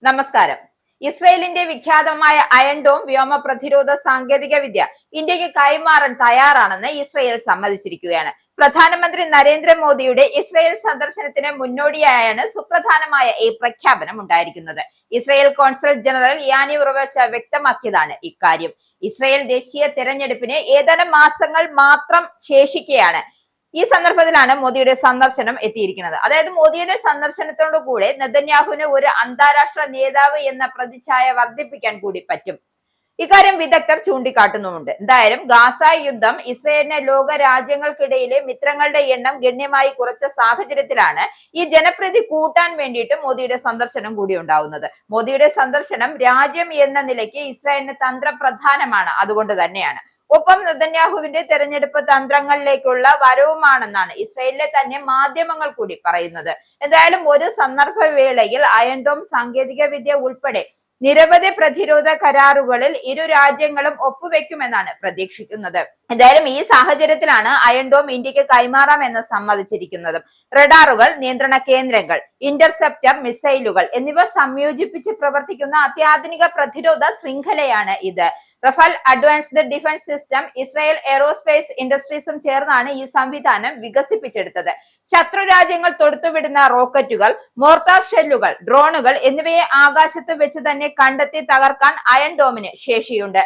നമസ്കാരം. ഇസ്രയേലിന്റെ വിഖ്യാതമായ അയൺ ഡോം വ്യോമ പ്രതിരോധ സാങ്കേതിക വിദ്യ ഇന്ത്യക്ക് കൈമാറാൻ തയ്യാറാണെന്ന് ഇസ്രയേൽ സമ്മതിച്ചിരിക്കുകയാണ്. പ്രധാനമന്ത്രി നരേന്ദ്രമോദിയുടെ ഇസ്രയേൽ സന്ദർശനത്തിന് മുന്നോടിയായാണ് സുപ്രധാനമായ ഈ പ്രഖ്യാപനം ഉണ്ടായിരിക്കുന്നത്. ഇസ്രയേൽ കോൺസൽ ജനറൽ യാനിവ് റോവച്ച വ്യക്തമാക്കിയതാണ് ഇക്കാര്യം. ഇസ്രയേൽ ദേശീയ തെരഞ്ഞെടുപ്പിന് ഏതാനും മാസങ്ങൾ മാത്രം ശേഷിക്കെയാണ് ഈ സന്ദർഭത്തിലാണ് മോദിയുടെ സന്ദർശനം എത്തിയിരിക്കുന്നത്. അതായത് മോദിയുടെ സന്ദർശനത്തോടു കൂടെ നെതന്യാഹുവിന് ഒരു അന്താരാഷ്ട്ര നേതാവ് എന്ന പ്രതിച്ഛായ വർദ്ധിപ്പിക്കാൻ കൂടി പറ്റും. ഇക്കാര്യം വിദഗ്ധർ ചൂണ്ടിക്കാട്ടുന്നുമുണ്ട്. എന്തായാലും ഗാസ യുദ്ധം ഇസ്രയേലിനെ ലോക രാജ്യങ്ങൾക്കിടയിലെ മിത്രങ്ങളുടെ എണ്ണം ഗണ്യമായി കുറച്ച സാഹചര്യത്തിലാണ് ഈ ജനപ്രീതി കൂട്ടാൻ വേണ്ടിയിട്ട് മോദിയുടെ സന്ദർശനം കൂടി ഉണ്ടാവുന്നത്. മോദിയുടെ സന്ദർശനം രാജ്യം എന്ന നിലയ്ക്ക് ഇസ്രായേലിന് തന്ത്രപ്രധാനമാണ്. അതുകൊണ്ട് തന്നെയാണ്. ഒപ്പം നെതന്യാഹുവിന്റെ തെരഞ്ഞെടുപ്പ് തന്ത്രങ്ങളിലേക്കുള്ള വരവുമാണെന്നാണ് ഇസ്രയേലിലെ തന്നെ മാധ്യമങ്ങൾ കൂടി പറയുന്നത്. എന്തായാലും ഒരു സന്ദർഭ വേളയിൽ അയൺ ഡോം സാങ്കേതിക വിദ്യ ഉൾപ്പെടെ നിരവധി പ്രതിരോധ കരാറുകളിൽ ഇരു രാജ്യങ്ങളും ഒപ്പുവെക്കുമെന്നാണ് പ്രതീക്ഷിക്കുന്നത്. എന്തായാലും ഈ സാഹചര്യത്തിലാണ് അയൺ ഡോം ഇന്ത്യക്ക് കൈമാറാമെന്ന് സമ്മതിച്ചിരിക്കുന്നത്. റഡാറുകൾ, നിയന്ത്രണ കേന്ദ്രങ്ങൾ, ഇന്റർസെപ്റ്റർ മിസൈലുകൾ എന്നിവ സംയോജിപ്പിച്ച് പ്രവർത്തിക്കുന്ന അത്യാധുനിക പ്രതിരോധ ശൃംഖലയാണ് ഇത്. Rafael advanced defence system Israel aerospace ഇൻഡസ്ട്രീസും ചേർന്നാണ് ഈ സംവിധാനം വികസിപ്പിച്ചെടുത്തത്. ശത്രു രാജ്യങ്ങൾ തൊടുത്തുവിടുന്ന റോക്കറ്റുകൾ, മോർട്ടാർ ഷെല്ലുകൾ, ഡ്രോണുകൾ എന്നിവയെ ആകാശത്ത് വെച്ച് തന്നെ കണ്ടെത്തി തകർക്കാൻ അയൺ ഡോമിന് ശേഷിയുണ്ട്.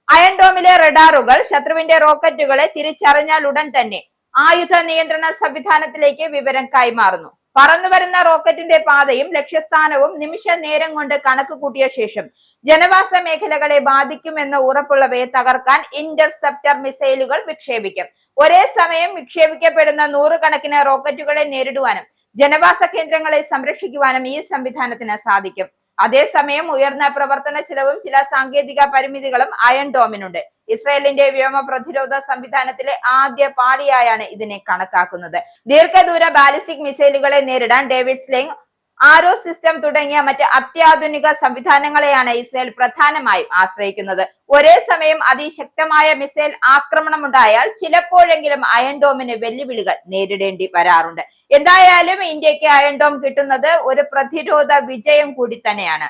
അയൺ ഡോമിലെ റഡാറുകൾ ശത്രുവിന്റെ റോക്കറ്റുകളെ തിരിച്ചറിഞ്ഞാൽ ഉടൻ തന്നെ ആയുധ നിയന്ത്രണ സംവിധാനത്തിലേക്ക് വിവരം കൈമാറുന്നു. പറന്നുവരുന്ന റോക്കറ്റിന്റെ പാതയും ലക്ഷ്യസ്ഥാനവും നിമിഷ നേരം കൊണ്ട് കണക്ക് കൂട്ടിയ ശേഷം ജനവാസ മേഖലകളെ ബാധിക്കുമെന്ന് ഉറപ്പുള്ളവയെ തകർക്കാൻ ഇന്റർസെപ്റ്റർ മിസൈലുകൾ വിക്ഷേപിക്കും. ഒരേ സമയം വിക്ഷേപിക്കപ്പെടുന്ന നൂറുകണക്കിന് റോക്കറ്റുകളെ നേരിടുവാനും ജനവാസ കേന്ദ്രങ്ങളെ സംരക്ഷിക്കുവാനും ഈ സംവിധാനത്തിന് സാധിക്കും. അതേസമയം ഉയർന്ന പ്രവർത്തന ചിലവും ചില സാങ്കേതിക പരിമിതികളും അയൺ ഡോമിനുണ്ട്. ഇസ്രായേലിന്റെ വ്യോമ പ്രതിരോധ സംവിധാനത്തിലെ ആദ്യ പാളിയായാണ് ഇതിനെ കണക്കാക്കുന്നത്. ദീർഘദൂര ബാലിസ്റ്റിക് മിസൈലുകളെ നേരിടാൻ ഡേവിഡ് സ്ലിംഗ്, ആരോ സിസ്റ്റം തുടങ്ങിയ മറ്റ് അത്യാധുനിക സംവിധാനങ്ങളെയാണ് ഇസ്രായേൽ പ്രധാനമായും ആശ്രയിക്കുന്നത്. ഒരേ സമയം അതിശക്തമായ മിസൈൽ ആക്രമണം ഉണ്ടായാൽ ചിലപ്പോഴെങ്കിലും അയൺ ഡോമിന് വെല്ലുവിളികൾ നേരിടേണ്ടി വരാറുണ്ട്. എന്തായാലും ഇന്ത്യക്ക് അയൺ ഡോം കിട്ടുന്നത് ഒരു പ്രതിരോധ വിജയം കൂടി തന്നെയാണ്.